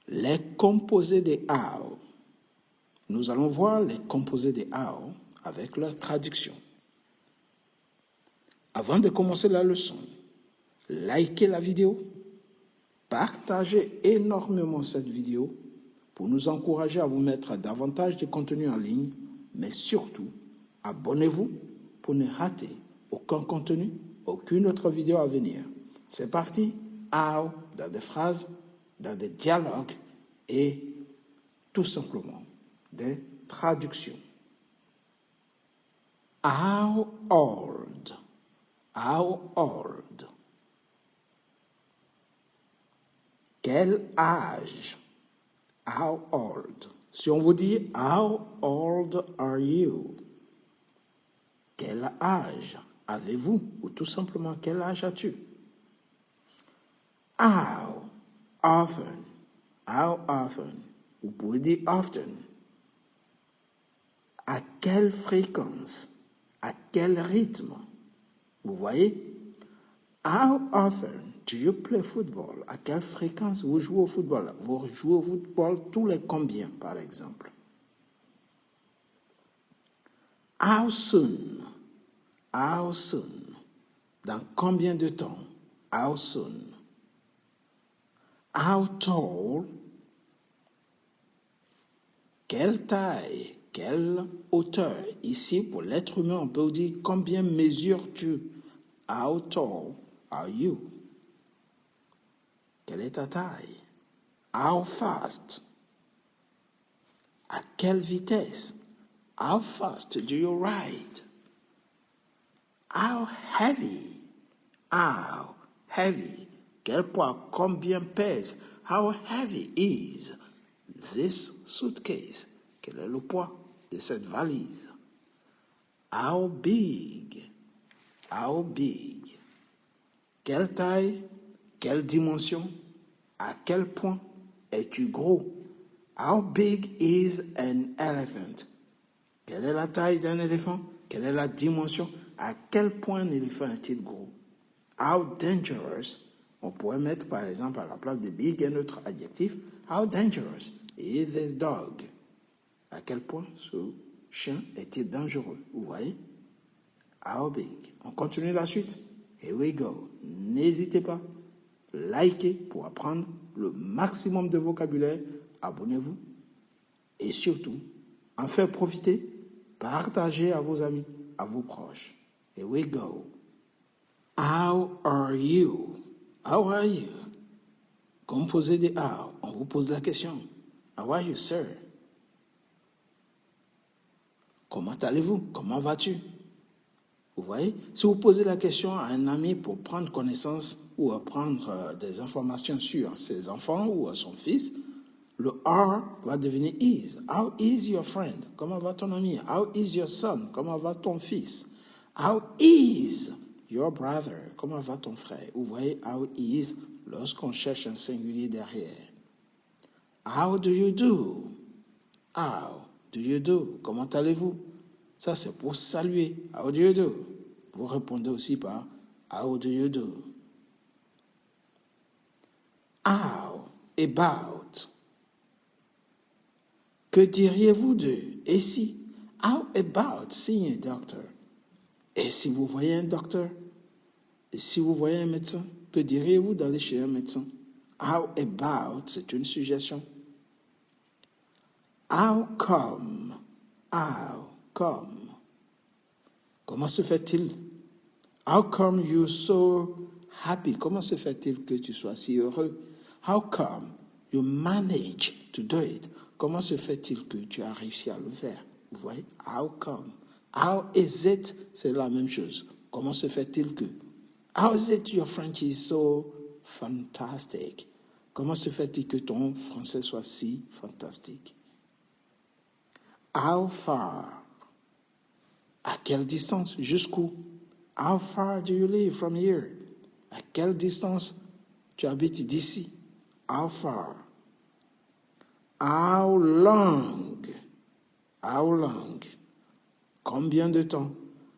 Les composés des how. Nous allons voir les composés des how avec leur traduction. Avant de commencer la leçon, likez la vidéo, partagez énormément cette vidéo pour nous encourager à vous mettre davantage de contenu en ligne, mais surtout, abonnez-vous pour ne rater aucun contenu, aucune autre vidéo à venir. C'est parti, how, dans des phrases, dans des dialogues et tout simplement des traductions. How old? How old? Quel âge? How old? Si on vous dit how old are you? Quel âge avez-vous? Ou tout simplement quel âge as-tu? How often? How often? Vous pouvez dire often. À quelle fréquence? À quel rythme? Vous voyez? How often do you play football? À quelle fréquence vous jouez au football? Vous jouez au football tous les combien, par exemple? How soon? How soon? Dans combien de temps? How soon? How tall? Quelle taille? Quelle hauteur? Ici, pour l'être humain, on peut dire combien mesures-tu? How tall are you? Quelle est ta taille? How fast? À quelle vitesse? How fast do you ride? How heavy? How heavy? Quel poids? Combien pèse? How heavy is this suitcase? Quel est le poids de cette valise? How big? How big? Quelle taille? Quelle dimension? À quel point es-tu gros? How big is an elephant? Quelle est la taille d'un éléphant? Quelle est la dimension? À quel point un éléphant est-il gros? How dangerous? On pourrait mettre par exemple à la place de big un autre adjectif. How dangerous is this dog? À quel point ce chien est-il dangereux? Vous voyez? How big? On continue la suite. Here we go. N'hésitez pas. Likez pour apprendre le maximum de vocabulaire. Abonnez-vous. Et surtout, en faire profiter, partagez à vos amis, à vos proches. Here we go. How are you? How are you? Composé de how. On vous pose la question. How are you, sir? Comment allez-vous? Comment vas-tu? Vous voyez? Si vous posez la question à un ami pour prendre connaissance ou apprendre des informations sur ses enfants ou son fils, le are va devenir is. How is your friend? Comment va ton ami? How is your son? Comment va ton fils? How is your brother? Comment va ton frère? Vous voyez, how is lorsqu'on cherche un singulier derrière. How do you do? How do you do? Comment allez-vous? Ça, c'est pour saluer. How do you do? Vous répondez aussi par how do you do? How about? Que diriez-vous de? Et si? How about seeing a doctor? Et si vous voyez un docteur? Et si vous voyez un médecin? Que diriez-vous d'aller chez un médecin? How about, c'est une suggestion. How come? How come? Comment se fait-il? How come you so happy? Comment se fait-il que tu sois si heureux? How come you manage to do it? Comment se fait-il que tu as réussi à le faire? Vous voyez? How come? How is it? C'est la même chose. Comment se fait-il que? How is it your French is so fantastic? Comment se fait-il que ton français soit si fantastique? How far? À quelle distance? Jusqu'où? How far do you live from here? À quelle distance tu habites d'ici? How far? How long? How long? Combien de temps?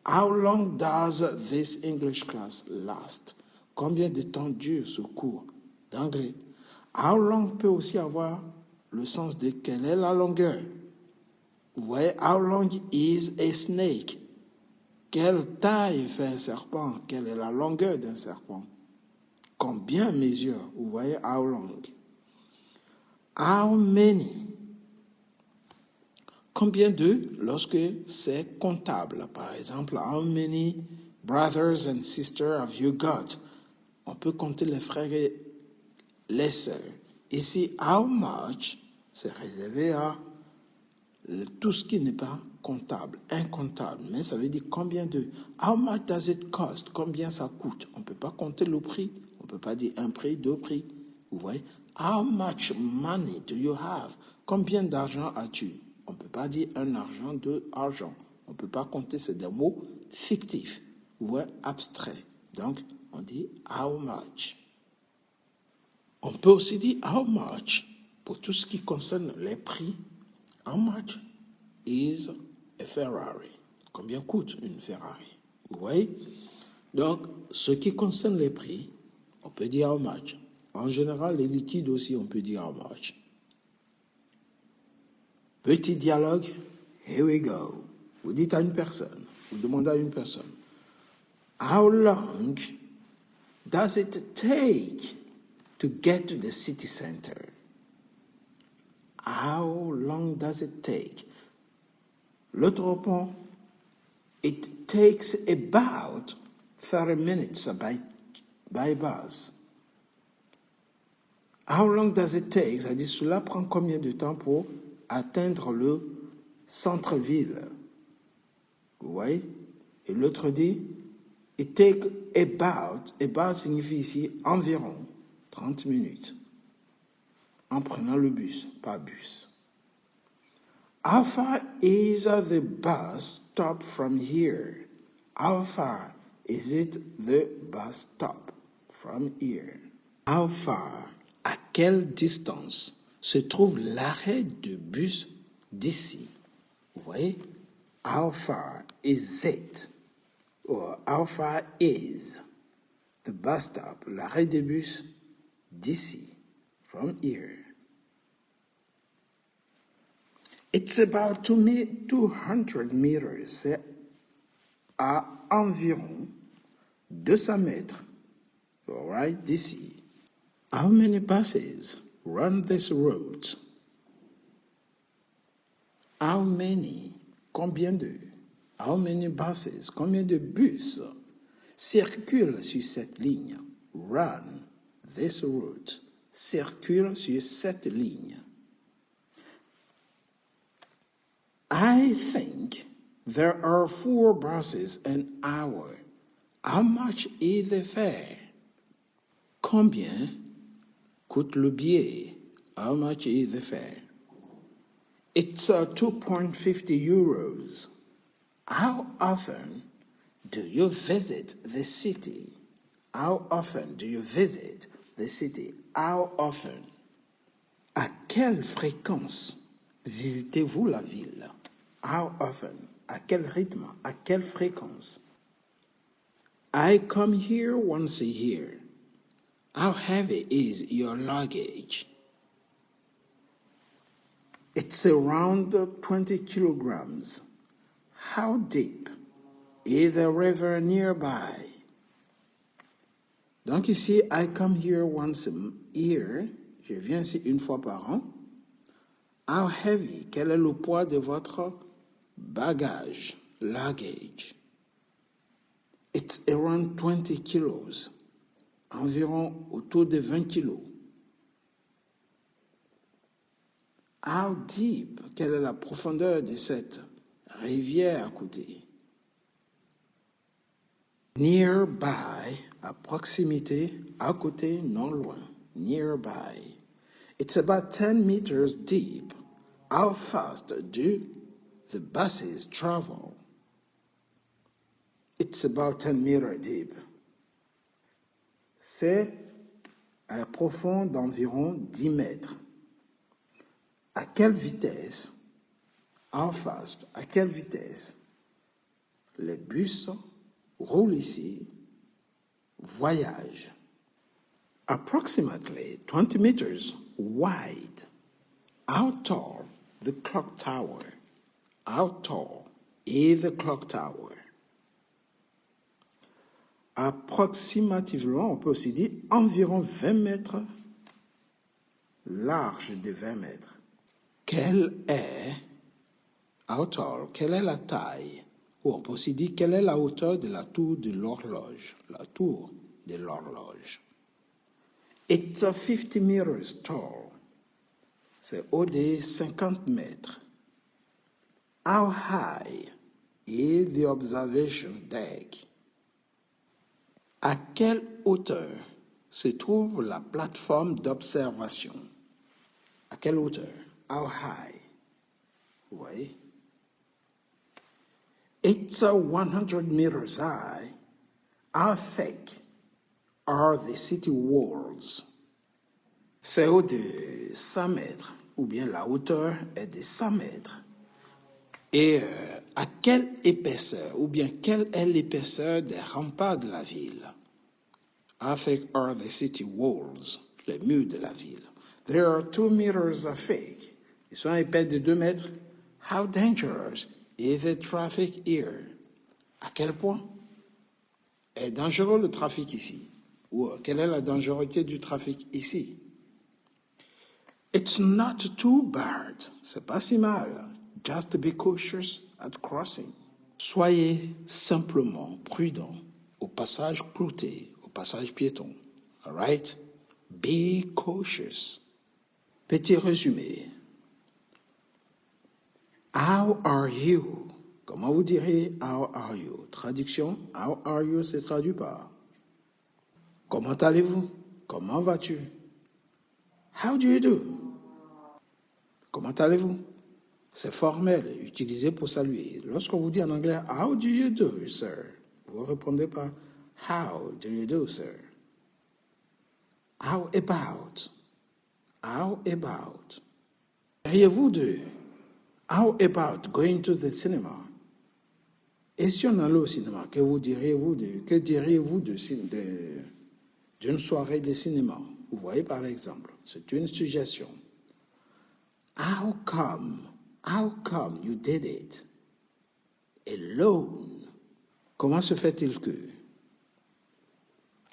How long does this English class last? Combien de temps dure ce cours d'anglais? How long peut aussi avoir le sens de quelle est la longueur. Vous voyez, how long is a snake? Quelle taille fait un serpent? Quelle est la longueur d'un serpent? Combien mesure? Vous voyez, how long. How many? Combien de lorsque c'est comptable? Par exemple, how many brothers and sisters have you got? On peut compter les frères et les sœurs. Ici, how much, c'est réservé à tout ce qui n'est pas comptable, incomptable. Mais ça veut dire combien de. How much does it cost? Combien ça coûte? On ne peut pas compter le prix. On ne peut pas dire un prix, deux prix. Vous voyez? How much money do you have? Combien d'argent as-tu? On ne peut pas dire un argent, deux argent. On ne peut pas compter, c'est des mots fictifs. Vous voyez? Abstraits. Donc, on dit how much. On peut aussi dire how much pour tout ce qui concerne les prix. How much is a Ferrari? Combien coûte une Ferrari? Vous voyez? Donc, ce qui concerne les prix, on peut dire how much. En général, les liquides aussi, on peut dire how much. Petit dialogue, here we go. Vous dites à une personne, vous demandez à une personne, how long does it take to get to the city center? How long does it take? L'autre répond, it takes about 30 minutes by bus. How long does it take? Ça dit, cela prend combien de temps pour atteindre le centre-ville? Vous voyez? Et l'autre dit, it takes about signifie ici environ 30 minutes. En prenant le bus, pas bus. How far is the bus stop from here? How far is it the bus stop from here? How far, à quelle distance se trouve l'arrêt de bus d'ici? Vous voyez? How far is it? Or how far is the bus stop, l'arrêt de bus d'ici? From here. It's about 200 meters. C'est à environ 200 mètres. All right, d'ici. How many buses run this route? How many? Combien de? How many buses? Combien de bus circulent sur cette ligne? Run this route. Circulent sur cette ligne. I think there are 4 buses an hour. How much is the fare? Combien coûte le billet? How much is the fare? It's 2.50 euros. How often do you visit the city? How often do you visit the city? How often? À quelle fréquence visitez-vous la ville? How often? À quel rythme? À quelle fréquence? I come here once a year. How heavy is your luggage? It's around 20 kilograms. How deep is the river nearby? Donc ici, I come here once a year. Je viens ici une fois par an. How heavy? Quel est le poids de votre bagage? Luggage. It's around 20 kilos. Environ autour de 20 kilos. How deep? Quelle est la profondeur de cette rivière à côté? Nearby, à proximité, à côté, non loin. Nearby. It's about 10 meters deep. How fast do the buses travel? It's about 10 meters deep. C'est profond d'environ 10 mètres. À quelle vitesse? How fast? À quelle vitesse? Les bus roulent ici, voyagent. approximately 20 meters wide. How tall the clock tower? How tall is the clock tower? Approximativement, on peut aussi dire environ 20 mètres, large de 20 mètres. Quelle est la taille? Ou on peut aussi dire quelle est la hauteur de la tour de l'horloge? La tour de l'horloge. It's 50 meters tall. C'est haut de 50 mètres. How high is the observation deck? À quelle hauteur se trouve la plateforme d'observation? À quelle hauteur? How high? Vous voyez? It's 100 meters high. How thick are the city walls? C'est haut de 100 mètres, ou bien la hauteur est de 100 mètres. Et à quelle épaisseur, ou bien quelle est l'épaisseur des remparts de la ville? How thick are the city walls? Les murs de la ville. They are 2 meters thick. Ils sont épais de 2 mètres. How dangerous is the traffic here? À quel point est dangereux le trafic ici? Ou quelle est la dangerosité du trafic ici? It's not too bad. C'est pas si mal. Just be cautious at crossing. Soyez simplement prudent au passage clouté, au passage piéton. All right? Be cautious. Petit résumé. How are you? Comment vous direz how are you? Traduction, how are you se traduit par comment allez-vous? Comment vas-tu? How do you do? Comment allez-vous? C'est formel, utilisé pour saluer. Lorsqu'on vous dit en anglais, how do you do, sir? Vous répondez pas, how do you do, sir? How about? How about? Diriez-vous de how about going to the cinema? Et si on allait au cinéma, que diriez-vous d'une soirée de cinéma? Vous voyez par exemple, c'est une suggestion. How come you did it alone? Comment se fait-il que?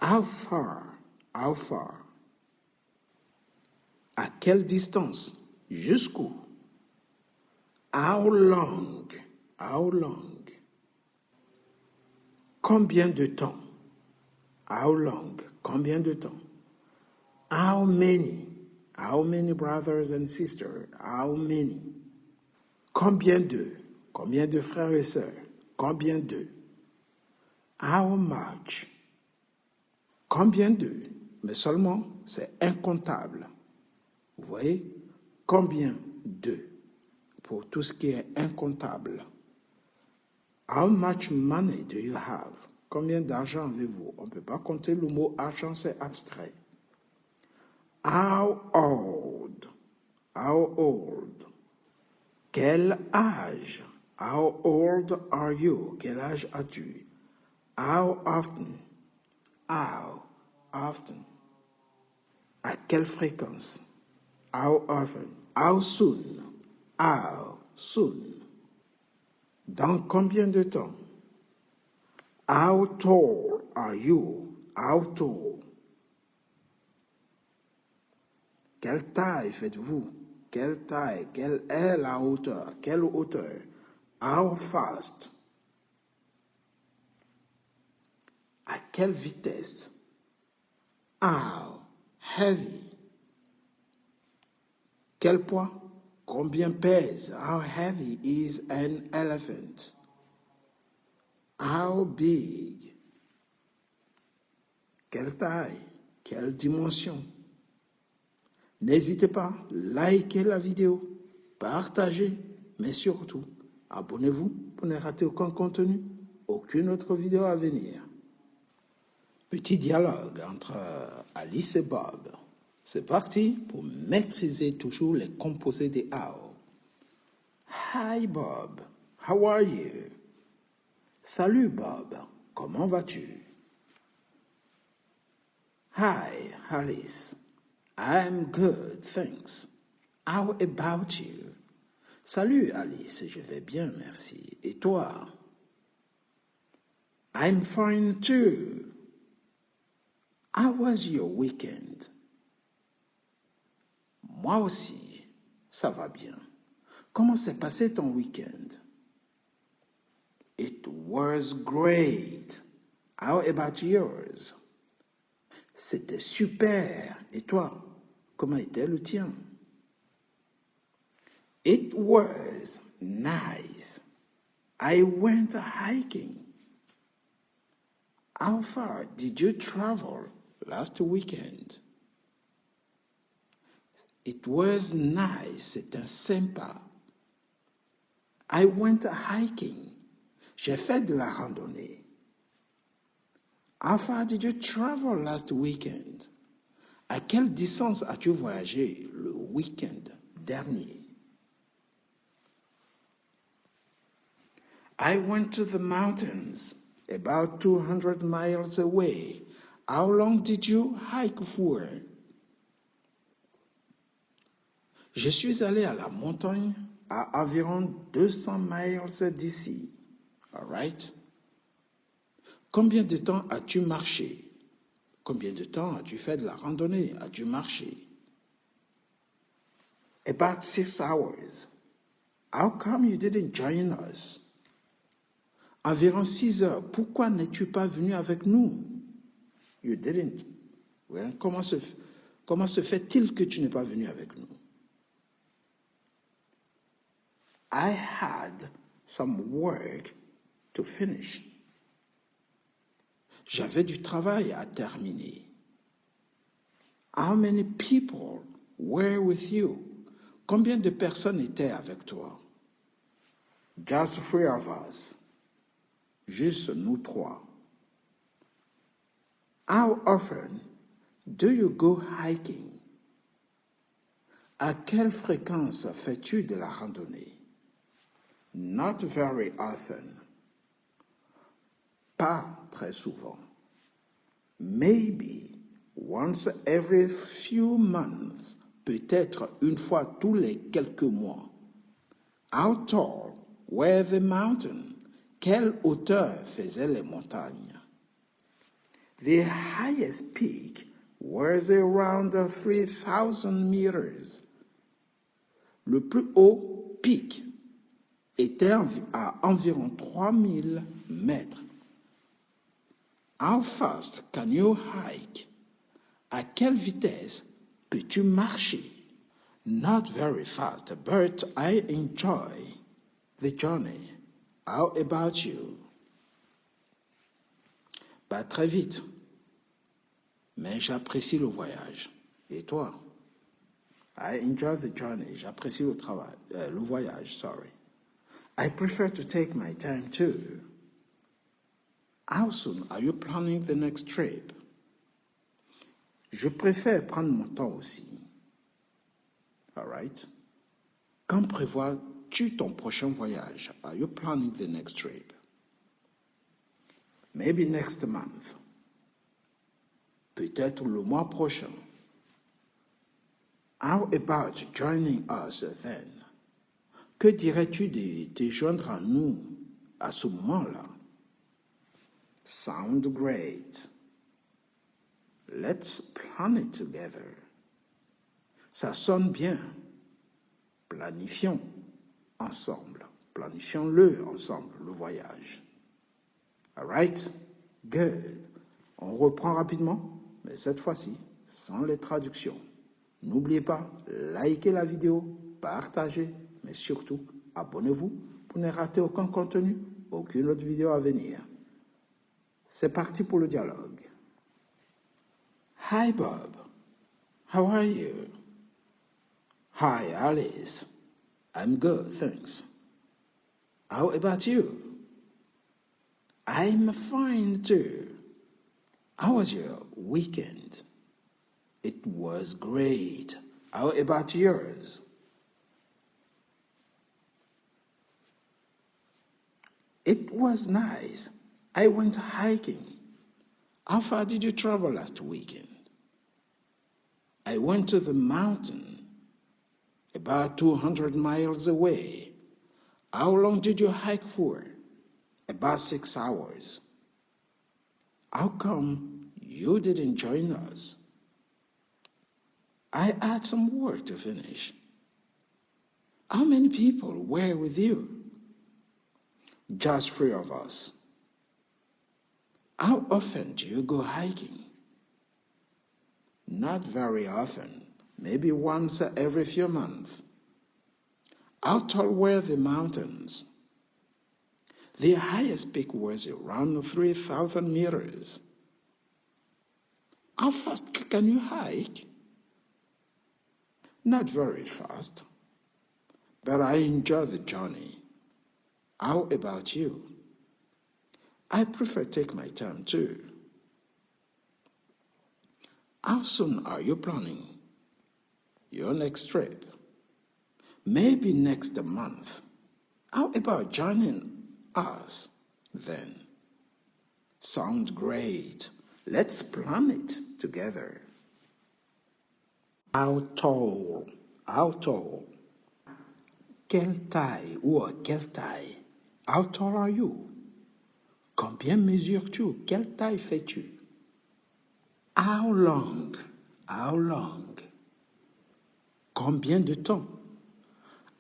How far? À quelle distance? Jusqu'où? How long? Combien de temps? How long? Combien de temps? How many? How many brothers and sisters? How many? Combien de? Combien de frères et sœurs? Combien de? How much? Combien de? Mais seulement, c'est incontable. Vous voyez? Combien de? Pour tout ce qui est incontable. How much money do you have? Combien d'argent avez-vous? On ne peut pas compter le mot argent, c'est abstrait. How old? Quel âge? How old are you? Quel âge as-tu? How often? À quelle fréquence? How often? How soon? Dans combien de temps? How tall are you? How tall? Quelle taille faites-vous? Quelle taille? Quelle est la hauteur? Quelle hauteur? How fast? À quelle vitesse? How heavy? Quel poids? Combien pèse? How heavy is an elephant? How big? Quelle taille? Quelle dimension? N'hésitez pas, likez la vidéo, partagez, mais surtout, abonnez-vous pour ne rater aucun contenu, aucune autre vidéo à venir. Petit dialogue entre Alice et Bob. C'est parti pour maîtriser toujours les composés des how. Hi Bob, how are you? Salut Bob, comment vas-tu? Hi, Alice. I'm good, thanks. How about you? Salut, Alice. Je vais bien, merci. Et toi? I'm fine too. How was your weekend? Moi aussi, ça va bien. Comment s'est passé ton week-end? It was great. How about yours? C'était super. Et toi, comment était le tien? It was nice. I went hiking. How far did you travel last weekend? It was nice. C'était sympa. I went hiking. J'ai fait de la randonnée. How far did you travel last weekend? À quelle distance as-tu voyagé le week-end dernier? I went to the mountains, about 200 miles away. How long did you hike for? Je suis allé à la montagne à environ 200 miles d'ici. All right? Combien de temps as-tu marché? Combien de temps as-tu fait de la randonnée? As-tu marché? About 6 hours. How come you didn't join us? Environ 6 heures. Pourquoi n'es-tu pas venu avec nous? You didn't. Well, comment se fait-il que tu n'es pas venu avec nous? I had some work to finish. J'avais du travail à terminer. How many people were with you? Combien de personnes étaient avec toi? Just 3 of us. Juste nous trois. How often do you go hiking? À quelle fréquence fais-tu de la randonnée? Not very often. Pas très souvent. Maybe once every few months. Peut-être une fois tous les quelques mois. How tall were the mountains? Quelle hauteur faisaient les montagnes? The highest peak was around 3,000 meters. Le plus haut pic était à environ 3000 mètres. How fast can you hike? À quelle vitesse peux-tu marcher? Not very fast, but I enjoy the journey. How about you? Pas très vite, mais j'apprécie le voyage. Et toi? I enjoy the journey. J'apprécie le voyage, sorry. I prefer to take my time too. How soon are you planning the next trip? Je préfère prendre mon temps aussi. All right? Quand prévois-tu ton prochain voyage? Are you planning the next trip? Maybe next month. Peut-être le mois prochain. How about joining us then? Que dirais-tu de te joindre à nous à ce moment-là? Sound great. Let's plan it together. Ça sonne bien. Planifions ensemble. Planifions-le ensemble, le voyage. All right? Good. On reprend rapidement, mais cette fois-ci, sans les traductions. N'oubliez pas, likez la vidéo, partagez, mais surtout, abonnez-vous pour ne rater aucun contenu, aucune autre vidéo à venir. C'est parti pour le dialogue. Hi Bob, how are you? Hi Alice, I'm good, thanks. How about you? I'm fine too. How was your weekend? It was great. How about yours? It was nice. I went hiking. How far did you travel last weekend? I went to the mountain about 200 miles away. How long did you hike for? About 6 hours. How come you didn't join us? I had some work to finish. How many people were with you? Just 3 of us. How often do you go hiking? Not very often, maybe once every few months. How tall were the mountains? The highest peak was around 3,000 meters. How fast can you hike? Not very fast, but I enjoy the journey. How about you? I prefer take my time too. How soon are you planning your next trip? Maybe next month. How about joining us then? Sounds great. Let's plan it together. How tall? How tall? Quelle taille ou quelle taille? How tall are you? Combien mesures-tu? Quelle taille fais-tu? How long? How long? Combien de temps?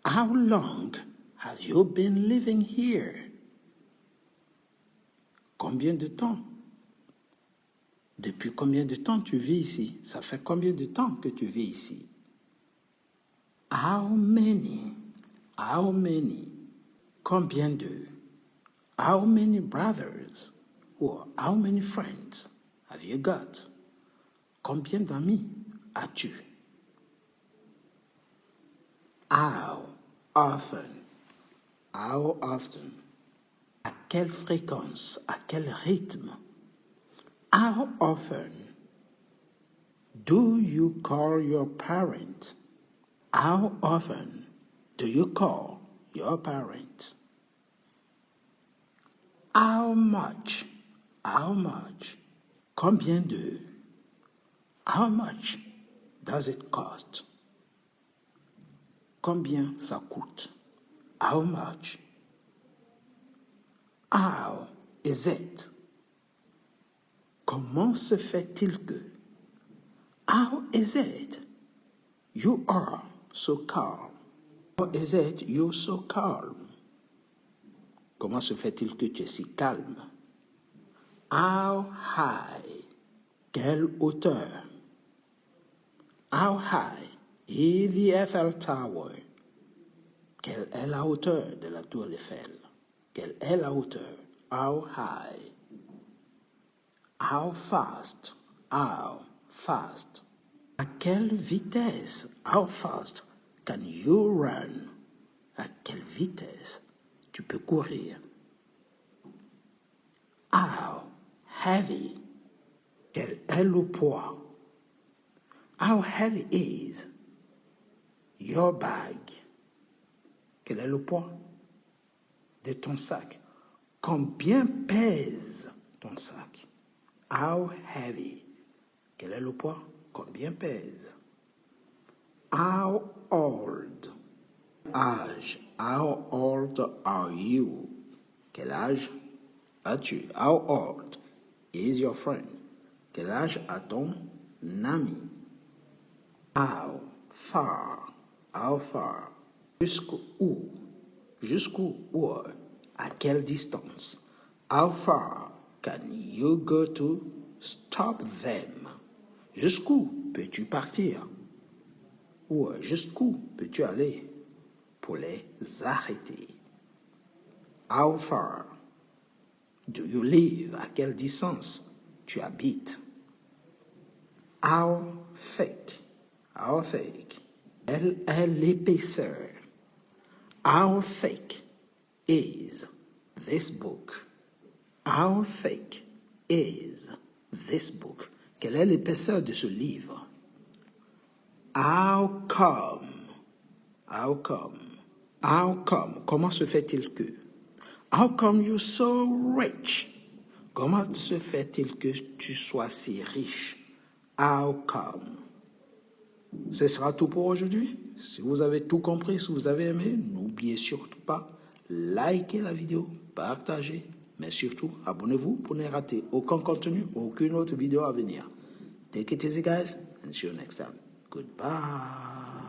How long have you been living here? Combien de temps? Depuis combien de temps tu vis ici? Ça fait combien de temps que tu vis ici? How many? How many? Combien de? How many brothers? Or how many friends have you got? Combien d'amis as-tu? How often? How often? À quelle fréquence? À quel rythme? How often do you call your parents? How often do you call your parents? How much? How much? Combien de? How much does it cost? Combien ça coûte? How much? How is it? Comment se fait-il que? How is it? You are so calm. How is it you're so calm? Comment se fait-il que tu es si calme? How high? Quelle hauteur? How high is the Eiffel Tower? Quelle est la hauteur de la tour Eiffel? Quelle est la hauteur? How high? How fast? How fast? À quelle vitesse? How fast can you run? À quelle vitesse tu peux courir? How heavy? Quel est le poids? How heavy is your bag? Quel est le poids de ton sac? Combien pèse ton sac? How heavy? Quel est le poids? Combien pèse? How old? Âge. How old are you? Quel âge as-tu? How old is your friend? Quel âge a ton ami? How far? How far? Jusqu'où? Jusqu'où? Or, à quelle distance? How far can you go to stop them? Jusqu'où peux-tu partir? Ou jusqu'où peux-tu aller pour les arrêter? How far do you live? À quelle distance tu habites? How thick? How thick? Quelle est l'épaisseur? How thick is this book? How thick is this book? Quelle est l'épaisseur de ce livre? How come? How come? How come? Comment se fait-il que? How come you're so rich? Comment se fait-il que tu sois si riche? How come? Ce sera tout pour aujourd'hui. Si vous avez tout compris, si vous avez aimé, n'oubliez surtout pas, likez la vidéo, partagez, mais surtout, abonnez-vous pour ne rater aucun contenu, aucune autre vidéo à venir. Take it easy, guys, and see you next time. Goodbye.